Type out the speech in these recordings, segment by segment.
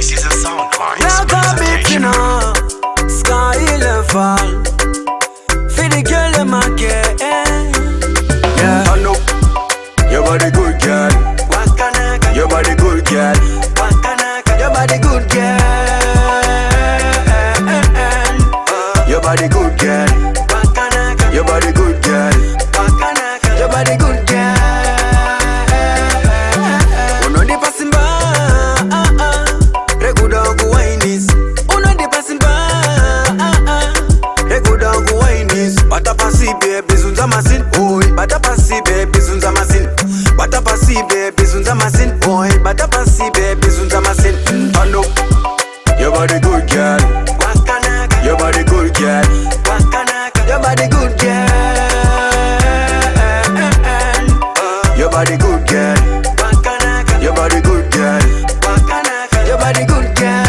This is a sound line. Like a beat, you know, sky level. For the girl in my care, yeah. I know your body good, girl. Your body good, girl. Your body good, girl. Your body good, girl. Your body good, girl. Your body good, girl. Uno di passing by, reguda ku wainis. Uno di passing by, reguda ku wainis. Bata pasi baby zunza masin, oi. Bata pasi baby zunza masin. Bata pasi baby zunza masin, oi. Bata pasi baby zunza masin. I know your body good, girl. Your body good, girl. Your body good, girl. Your body good, girl. Your body good, girl. Your body good, girl.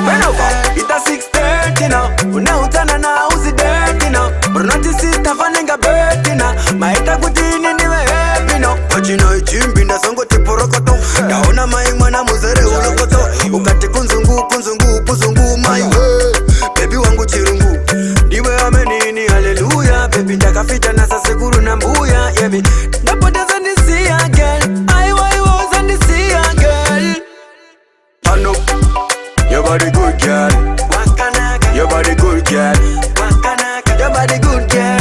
When over, it's a 6:30 now. Unautana na usi dirty now. Brunati sister fanenga birthday now. Maita kutini niwe happy now. Wachina ichimbi na songo tiporokoto. Naona maimana muzere ulokoto. Ukati kunzungu mai. Baby wangu chirungu. Diwe amenini hallelujah. Baby ndakafita na sasa guru na mbuya. Yeah, me. Napoteza nisia girl. I was on the sea girl. I know your body good, girl. Your body good, girl. Your body good, girl.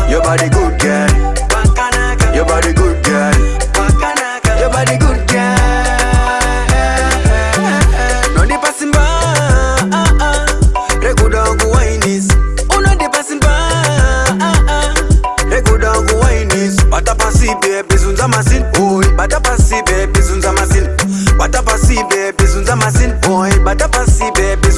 Your body good, girl. Your body good, girl. Your body good, girl. No di passing by, reguda ku wainis. Uno di passing by, reguda ku wainis. Bata pasi baby zunza masin, oi. Bata pasi baby zunza masin. Bata pasi baby zunza masin, oi. Bata pasi baby